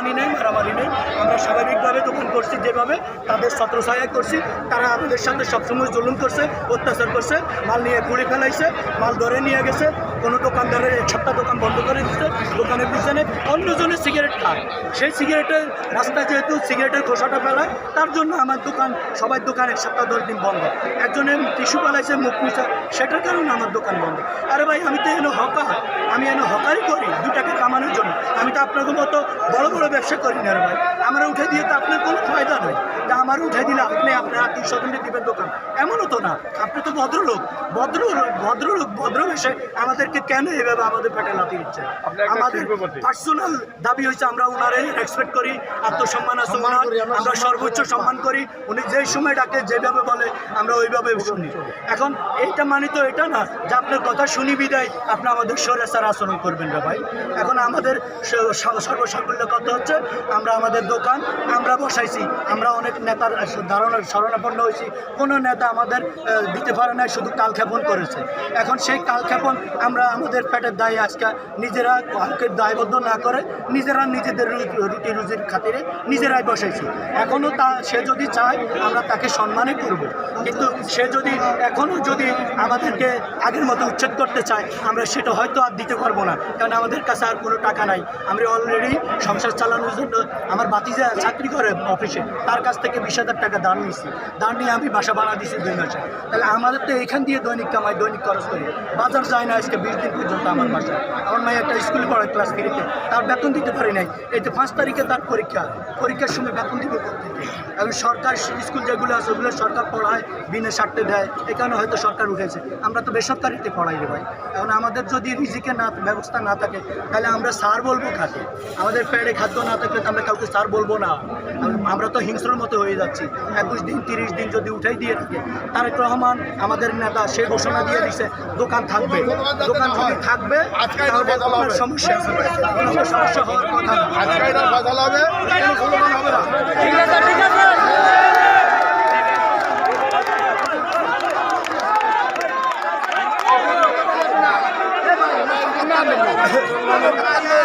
টানাটানি নেই, মারামারি নেই। আমরা স্বাভাবিকভাবে দোকান করছি, যেভাবে তাদের ছত্রছায়া করছি। তারা আমাদের সাথে সবসময় জুলুম করছে, অত্যাচার করছে, মাল নিয়ে ঘুরে ফেলাইছে, মাল ধরে নিয়ে গেছে। কোনো দোকানদারের এক সপ্তাহ দোকান বন্ধ করে দিচ্ছে। দোকানের পিছনে অন্যজনের সিগারেট খায়, সেই সিগারেটের রাস্তায় যেহেতু সিগারেটের খোসাটা ফেলায়, তার জন্য আমার দোকান, সবার দোকান এক সপ্তাহ 10 দিন বন্ধ। একজনের টিস্যু ফেলাইছে মুখ মুছা, সেটার কারণে আমার দোকান বন্ধ। আরে ভাই, আমি তো এনে হকার, আমি এনে হকারই করি 2 টাকা কামানোর জন্য। আমি তো আপনাদের মতো বড় বড় ব্যবসা করি না রে ভাই। আমরা উঠে দিয়ে তো আপনার কোনো ফায়দা নেই। তা আমার উঠে দিলে আপনি আপনার আত্মীয় স্বজনকে দিবেন দোকান, এমনও তো না। আপনি তো ভদ্রলোক, ভদ্রবেশে আমাদেরকে কেন এভাবে আমাদের পেটে লাথি দিচ্ছে? আমাদের পার্সোনাল দাবি হয়েছে, আমরা ওনারে রেসপেক্ট করি, আত্মসম্মান আছে ওনার, আমরা সর্বোচ্চ সম্মান করি। উনি যেই সময় ডাকে, যেভাবে বলে, আমরা ওইভাবে শুনি। এখন এইটা মানে তো এটা না যে আপনার কথা শুনি বিদায় আপনি আমাদের স্বৈরাচার আচরণ করবেন রে ভাই। এখন আমাদের সর্বসাকুল্য কথা হচ্ছে, আমরা আমাদের দোকান আমরা বসাইছি, আমরা অনেক নেতার ধারণা শরণাপন্ন হয়েছি। কোনো নেতা আমাদের দিতে পারে না, শুধু কালক্ষেপণ করেছে। এখন সেই কালক্ষেপণ আমরা আমাদের পেটের দায়ে আজকে নিজেরা কাউকে দায়বদ্ধ না করে নিজেরা নিজেদের রুটি রুজির খাতিরে নিজেরাই বসাইছি। এখনও সে যদি চায় আমরা তাকে সম্মানই করব, কিন্তু সে যদি এখনও যদি আমাদেরকে আগের মতো উচ্ছেদ করতে চায়, আমরা সেটা হয়তো আর দিতে পারবো না, কারণ আমাদের কাছে আর কোনো টাকা নাই। আমরা অলরেডি সংসার চালানোর জন্য আমার বাতিজা চাকরি করে অফিসে, তার কাছ থেকে 20,000 টাকা দান নিয়েছি। দান নিয়ে আমি বাসা ভাড়া দিয়েছি 2 মাসে। তাহলে আমাদের তো এখান দিয়ে দৈনিক কামাই, দৈনিক খরচ করি। বাজার যায় না আজকে 20 দিন পর্যন্ত আমার বাসায়। আমার মেয়ে একটা স্কুলে পড়ে ক্লাস 3-তে, তার বেতন দিতে পারি নাই। এই যে 5 তারিখে তার পরীক্ষার সময় বেতন দিতে করতে। এখন সরকার স্কুল যেগুলো আছে ওগুলো সরকার পড়ায়, বিনা স্বার্থে দেয়, এই কারণে হয়তো সরকার উঠেছে। আমরা তো বেসরকারিতে পড়াই রে ভাই। এখন আমাদের যদি রিজিকের ব্যবস্থা না থাকে, তাহলে আমরা স্যার বলবো কাকে? আমাদের পেটে খাদ্য না থাকলে তো আমরা কাউকে স্যার বলবো না। আমরা তো হিংস্রর মতো হয়ে যাচ্ছি। 21 দিন 30 দিন যদি উঠাই দিয়ে থাকে, তারেক রহমান আমাদের নেতা, সে ঘোষণা দিয়ে দিছে দোকান থাকবে। দোকান যদি থাকবে তাহলে সমস্যা হওয়ার কথা না। ঠিক আছে, ঠিক আছে।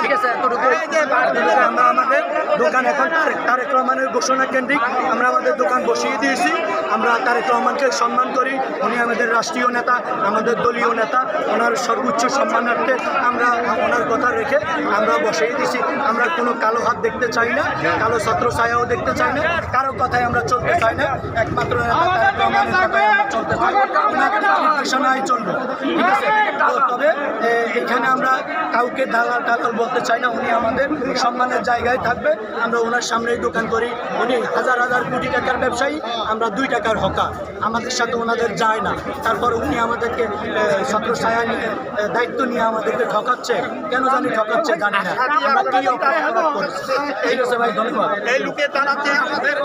ঠিক আছে, এতটুকু আমরা আমাদের দোকান এখন তারেক রহমানের ঘোষণা কেন্দ্রিক আমরা আমাদের দোকান বসিয়ে দিয়েছি। আমরা তারেক রহমানকে সম্মান করি, উনি আমাদের রাষ্ট্রীয় নেতা, আমাদের দলীয় নেতা। ওনার সর্বোচ্চ সম্মানার্থে আমরা ওনার কথা রেখে আমরা বসিয়ে দিয়েছি। আমরা কোনো কালো হাত দেখতে চাই না, কালো ছত্রছায়াও দেখতে চাই না, কারো কথায় আমরা চলতে চাই না। একমাত্র নেতা তারেক রহমানের কথায় আমরা চলতে চাই, ওনার নির্দেশনায় চলবো। ঠিক আছে, তবে এখানে আমরা কাউকে দালাল বলতে চাই না। উনি আমাদের সম্মানের জায়গায় থাকবে। আমরা ওনার সামনেই দোকান করি। উনি হাজার হাজার কোটি টাকার ব্যবসায়ী, আমরা 2 টাকার হকার। আমাদের সাথে ওনাদের যায় না। তারপর উনি আমাদেরকে ছত্রছায়া নিয়ে দায়িত্ব নিয়ে আমাদেরকে ঠকাচ্ছে। কেন জানি ঠকাচ্ছে জানি না। আমরা কি অপরাধ করছি? এই হচ্ছে ভাই, ধন্যবাদ। এই লোকের দ্বারাতে আমাদের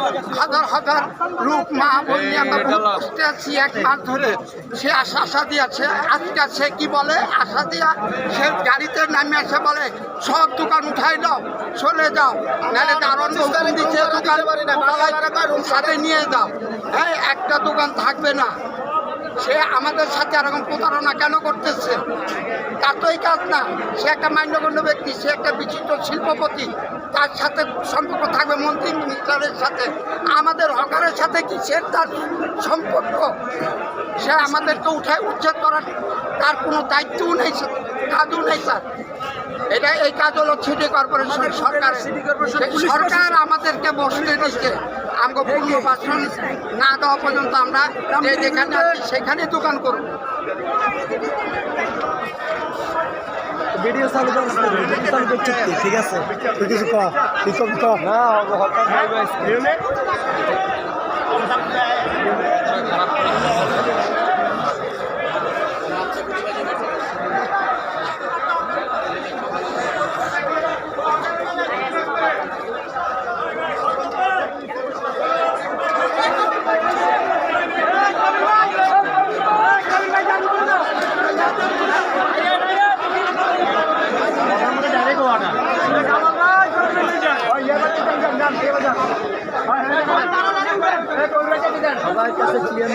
হাজার হাজার লোক মা বলি আমরা বসতে আছি 1 মাস ধরে। সে আশা দিয়েছে, আজকে সে কি বলে, আশা দিয়া সে গাড়িতে নামে এসে বলে সব দোকান উঠাই দাও, চলে যাও, নাহলে দারুণ দিচ্ছে দোকান সাথে নিয়ে যাও। হ্যাঁ, একটা দোকান থাকবে না। সে আমাদের সাথে এরকম প্রতারণা কেন করতেছে? তার তো এই কাজ না। সে একটা মান্যগণ্য ব্যক্তি, সে একটা বিচিত্র শিল্পপতি, তার সাথে সম্পর্ক থাকবে মন্ত্রী মিনিস্টারের সাথে। আমাদের হকারের সাথে কি সে তার সম্পর্ক? সে আমাদেরকে উচ্ছেদ করার তার কোনো দায়িত্বও নেই, কাজও নেই স্যার। এই কাজ হলো সিটি কর্পোরেশন সরকার আমাদেরকে বসতে দিচ্ছে। আমাকে পুনর্বাসন না দেওয়া পর্যন্ত আমরা যেখানে আছি সেখানে দোকান করব। ভিডিও চালু করছি, ঠিক আছে, সবার কাছে ক্লিয়ার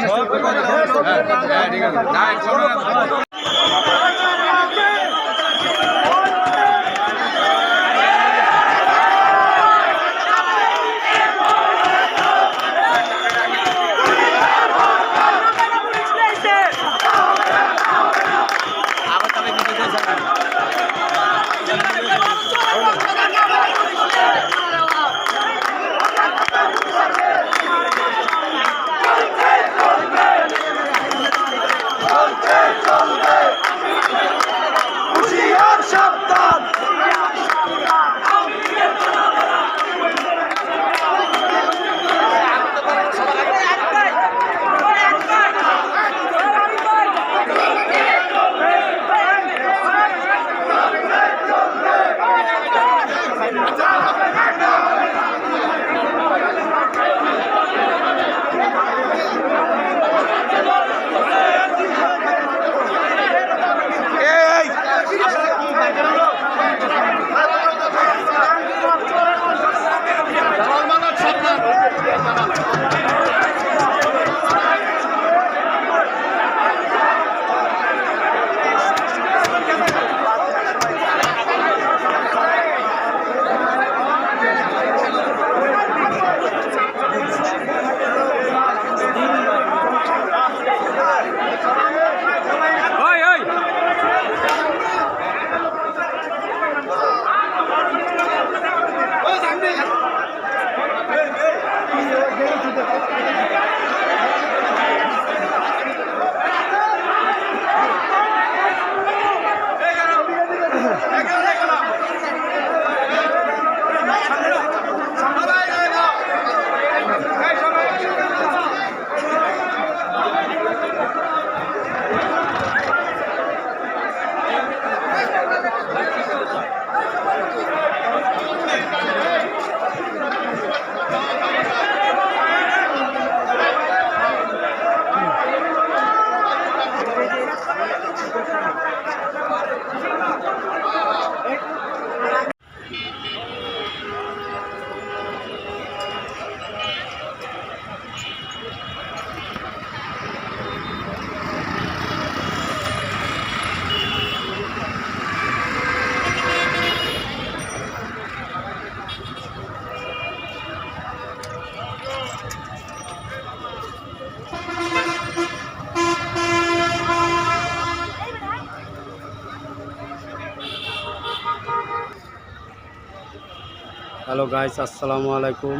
হ্যালো গাইস, আসসালামু আলাইকুম।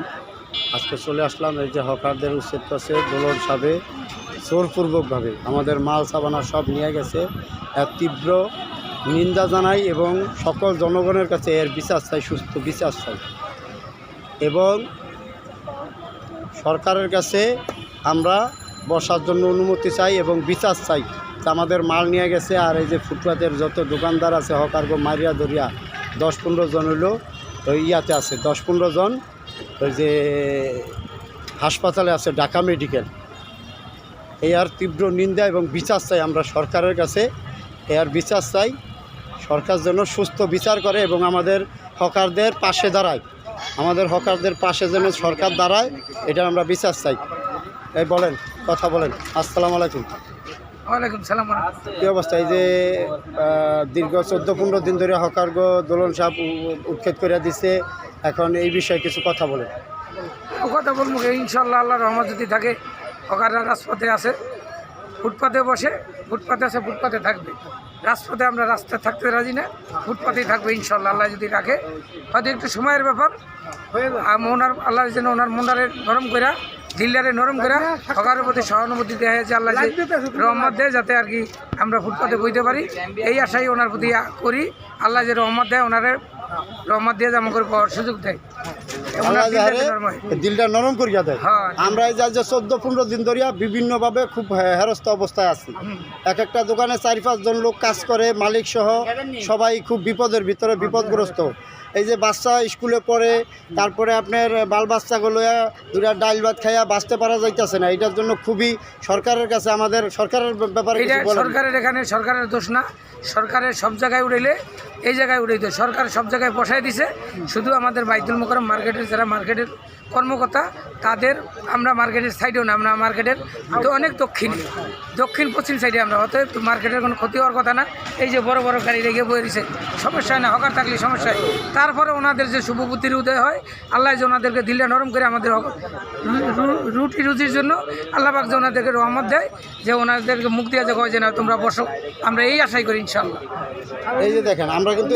আজকে চলে আসলাম এই যে হকারদের উচ্ছেদ করছে দোলন সাবে জোরপূর্বকভাবে আমাদের মাল সাবানা সব নিয়ে গেছে। এর তীব্র নিন্দা জানাই এবং সকল জনগণের কাছে এর বিচার চাই, সুস্থ বিচার চাই এবং সরকারের কাছে আমরা বসার জন্য অনুমতি চাই এবং বিচার চাই যে আমাদের মাল নিয়ে গেছে। আর এই যে ফুটপাতের যত দোকানদার আছে হকারগো মারিয়া দরিয়া 10-15 জন হলো ওই ইয়াতে আছে, 10-15 জন ওই যে হাসপাতালে আছে ঢাকা মেডিকেল। এই আর তীব্র নিন্দা এবং বিচার চাই আমরা সরকারের কাছে। আর বিচার চাই, সরকার যেন সুস্থ বিচার করে এবং আমাদের হকারদের পাশে দাঁড়ায়, আমাদের হকারদের পাশে যেন সরকার দাঁড়ায়, এটা আমরা বিচার চাই। এই বলেন, কথা বলেন। আসসালামু আলাইকুম। ওয়ালাইকুম সালাম। কী অবস্থা? এই যে দীর্ঘ 14-15 দিন ধরে হকারগো দোলন সাহেব উচ্ছেদ করে দিছে, এখন এই বিষয়ে কিছু কথা বলেন। কথা বলবো ইনশাল্লাহ, আল্লাহর রহমত যদি থাকে। হকাররা রাজপথে আছে, ফুটপাতে বসে, ফুটপাতে আছে, ফুটপাতে থাকবে। রাজপথে আমরা রাস্তায় থাকতে রাজি না, ফুটপাতেই থাকবে ইনশাল্লাহ, আল্লাহ যদি রাখে। হয়তো একটু সময়ের ব্যাপার, ওনার আল্লাহ যেন ওনার মন্দারে নরম করে, দিল্লারে নরম করে হকারের প্রতি সহানুভূতি দেওয়া হয়েছে, আল্লাহ যে রহমত দেয় যাতে আর কি আমরা ফুটপাতে বইতে পারি, এই আশাই ওনার প্রতি করি। আল্লাহ যে রহমত দেয়, ওনারে রহমত দিয়ে জামা করে পাওয়ার সুযোগ দেয়, দিলটা নরম করিয়া দেয়। হ্যাঁ। আমরা এই যে 14-15 দিন ধরিয়া বিভিন্নভাবে খুব হেরস্ত অবস্থায় আছি। এক একটা দোকানে 4-5 জন লোক কাজ করে, মালিক সহ সবাই খুব বিপদের ভিতরে, বিপদগ্রস্ত। এই যে বাচ্চা স্কুলে পড়ে, তারপরে আপনার বাল বাচ্চাগুলো দুটা ডাইল ভাত খাইয়া বাঁচতে পারা যাইতেছে না। এটার জন্য খুবই সরকারের কাছে আমাদের সরকারের ব্যাপারে সরকারের এখানে সরকারের দোষ না, সরকারের সব জায়গায় উড়াইলে এই জায়গায় উড়াইতে, সরকার সব জায়গায় বসাই দিছে। শুধু আমাদের বাইতুল মোকাররম মার্কেটের যারা মার্কেটের কর্মকর্তা, তাদের আমরা মার্কেটের সাইডেও না, আমরা মার্কেটের তো অনেক দক্ষিণ পশ্চিম সাইডে আমরা, অতএব মার্কেটের কোনো ক্ষতি হওয়ার কথা না। এই যে বড় বড় গাড়ি রেগে বয়ে দিছে, সমস্যা হয় না, হকার থাকলে সমস্যা হয়। তারপরে ওনাদের যে শুভবুদ্ধির উদয় হয়, আল্লাহ যে ওনাদেরকে দিলটা নরম করে আমাদের রুটি রুজির জন্য আল্লাহ পাক যে ওনাদেরকে রহমত দেয়, যে ওনাদেরকে মুখ দিয়ে যে কয় যে না তোমরা বসো, আমরা এই আশাই করি ইনশাল্লাহ। এই যে দেখেন, আমরা কিন্তু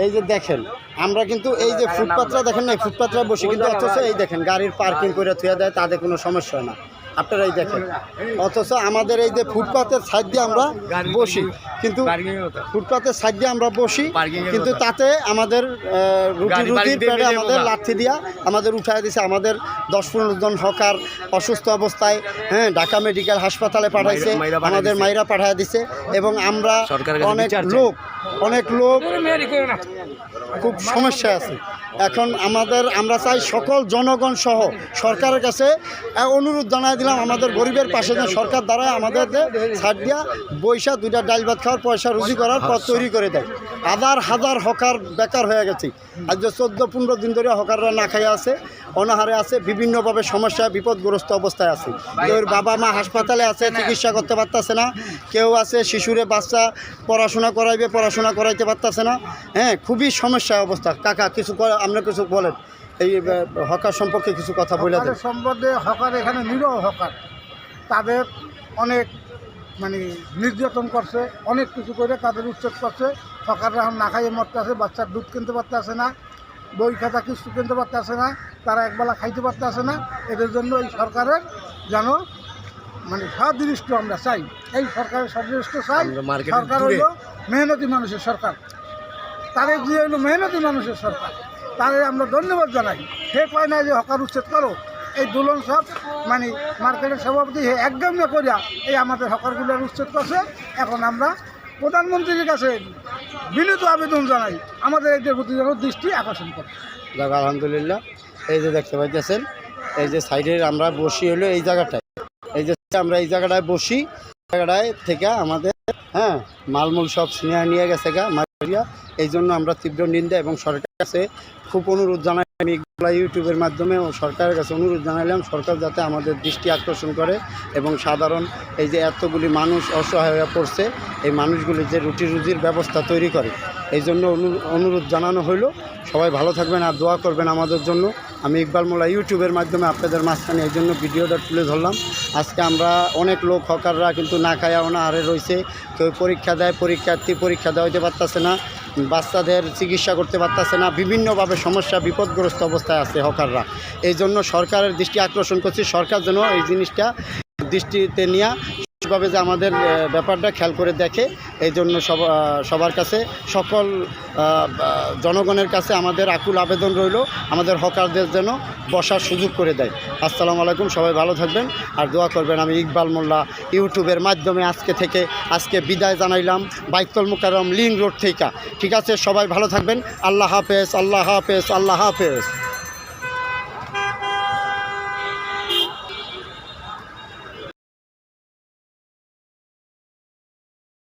এই যে দেখেন, আমরা কিন্তু এই যে ফুটপাতটা দেখেন না, ফুটপাতটা বসে কিন্তু অথচ এই দেখেন গাড়ির পার্কিং করে থুয়ে দেয়, তাদের কোনো সমস্যা হয় না। আপনারা এই দেখেন, অথচ আমাদের এই যে ফুটপাতের সাইড দিয়ে আমরা বসি, কিন্তু ফুটপাতের সাইড দিয়ে আমরা বসি, কিন্তু তাতে আমাদের রুটির পেটে আমাদের লাঠি দিয়া আমাদের উঠাই দিছে। আমাদের 10-15 জন হকার অসুস্থ অবস্থায় ঢাকা মেডিকেল হাসপাতালে পাঠাইছে, আমাদের মাইরা পাঠাই দিছে। এবং আমরা অনেক লোক খুব সমস্যায় আছে। এখন আমরা চাই সকল জনগণ সহ সরকারের কাছে অনুরোধ জানাই দিলাম, আমাদের গরিবের পাশে যে সরকার দ্বারা আমাদের ছাড় দিয়া বৈশা 2টা ডাইল ভাত খাওয়ার পয়সা রুজি করার পথ তৈরি করে দেয়। হাজার হকার বেকার হয়ে গেছে। আজ যে 14-15 দিন ধরে হকাররা না খাইয়া আছে, অনাহারে আছে, বিভিন্নভাবে সমস্যা, বিপদগ্রস্ত অবস্থায় আছে। কেউ বাবা মা হাসপাতালে আছে, চিকিৎসা করতে পারতেছে না। কেউ আছে শিশুরে বাচ্চা পড়াশোনা করাইতে পারতেছে না। খুবই সমস্যা অবস্থা। কাকা কিছু আপনি কিছু বলেন এই হকার সম্পর্কে কিছু কথা বলে দেন। সম্বন্ধে হকার এখানে নিরহ হকার, তাদের অনেক নির্যাতন করছে, অনেক কিছু করে তাদের উচ্ছেদ করছে। হকাররা এখন না খাইয়ে মরতে আছে, বাচ্চার দুধ কিনতে পারতেছে না, বই খাতা কিছু কিনতে পারতেছে না, তারা একবেলা খাইতে পারতেছে না। এদের জন্য এই সরকারের যেন সদৃষ্ট আমরা চাই, এই সরকারের সদৃষ্ট চাই। সরকার হইল মেহনতি মানুষের সরকার, তাদের যে হইল মেহনতি মানুষের সরকার, তাদের আমরা ধন্যবাদ জানাই। সে কয় না যে হকার উচ্ছেদ করো, এই দোলন সব মার্কেটের সভাপতি একদম না করিয়া এই আমাদের হকারগুলোর উচ্ছেদ করছে। এখন আমরা প্রধানমন্ত্রীর কাছে বিনীত আবেদন জানাই, আমাদের এদের প্রতি যেন দৃষ্টি আকর্ষণ করে। আলহামদুলিল্লাহ। এই যে দেখতে পাইতেছেন, এই যে সাইডে আমরা বসি হলো এই জায়গাটায়, এই যে আমরা এই জায়গাটায় বসি, জায়গাটায় থেকে আমাদের মালমূল সব নিয়ে গেছে মারিয়া। এই জন্য আমরা তীব্র নিন্দা এবং সরকারের কাছে খুব অনুরোধ জানাই। আমি ইউটিউবের মাধ্যমে সরকারের কাছে অনুরোধ জানাইলাম, সরকার যাতে আমাদের দৃষ্টি আকর্ষণ করে এবং সাধারণ এই যে এতগুলি মানুষ অসহায় হয়ে পড়ছে, এই মানুষগুলি যে রুজির ব্যবস্থা তৈরি করে, এই জন্য অনুরোধ জানানো হইল। সবাই ভালো থাকবেন আর দোয়া করবেন আমাদের জন্য। আমি ইকবাল মোল্লা ইউটিউবের মাধ্যমে আপনাদের মাঝখানে এই জন্য ভিডিওটা তুলে ধরলাম। আজকে আমরা অনেক লোক হকাররা কিন্তু না খায়া অনাহারে রয়েছে। কেউ পরীক্ষা দেয়, পরীক্ষা দেওয়া হইতে পারতেছে না, বাচ্চাদের চিকিৎসা করতে পারতেছে না, বিভিন্নভাবে সমস্যা বিপদগ্রস্ত অবস্থায় আছে হকাররা। এই জন্য সরকারের দৃষ্টি আকর্ষণ করছি, সরকার যেন এই জিনিসটা দৃষ্টিতে নিয়ে ভাবে যে আমাদের ব্যাপারটা খেয়াল করে দেখে। এই জন্য সবার কাছে সকল জনগণের কাছে আমাদের আকুল আবেদন রইল আমাদের হকারদের যেন বসার সুযোগ করে দেয়। আসসালামু আলাইকুম, সবাই ভালো থাকবেন আর দোয়া করবেন। আমি ইকবাল মোল্লা ইউটিউবের মাধ্যমে আজকে বিদায় জানাইলাম বাইতুল মুকাররম লিংক রোড থেকে। ঠিক আছে, সবাই ভালো থাকবেন। আল্লাহ হাফেজ, আল্লাহ হাফেজ, আল্লাহ হাফেজ।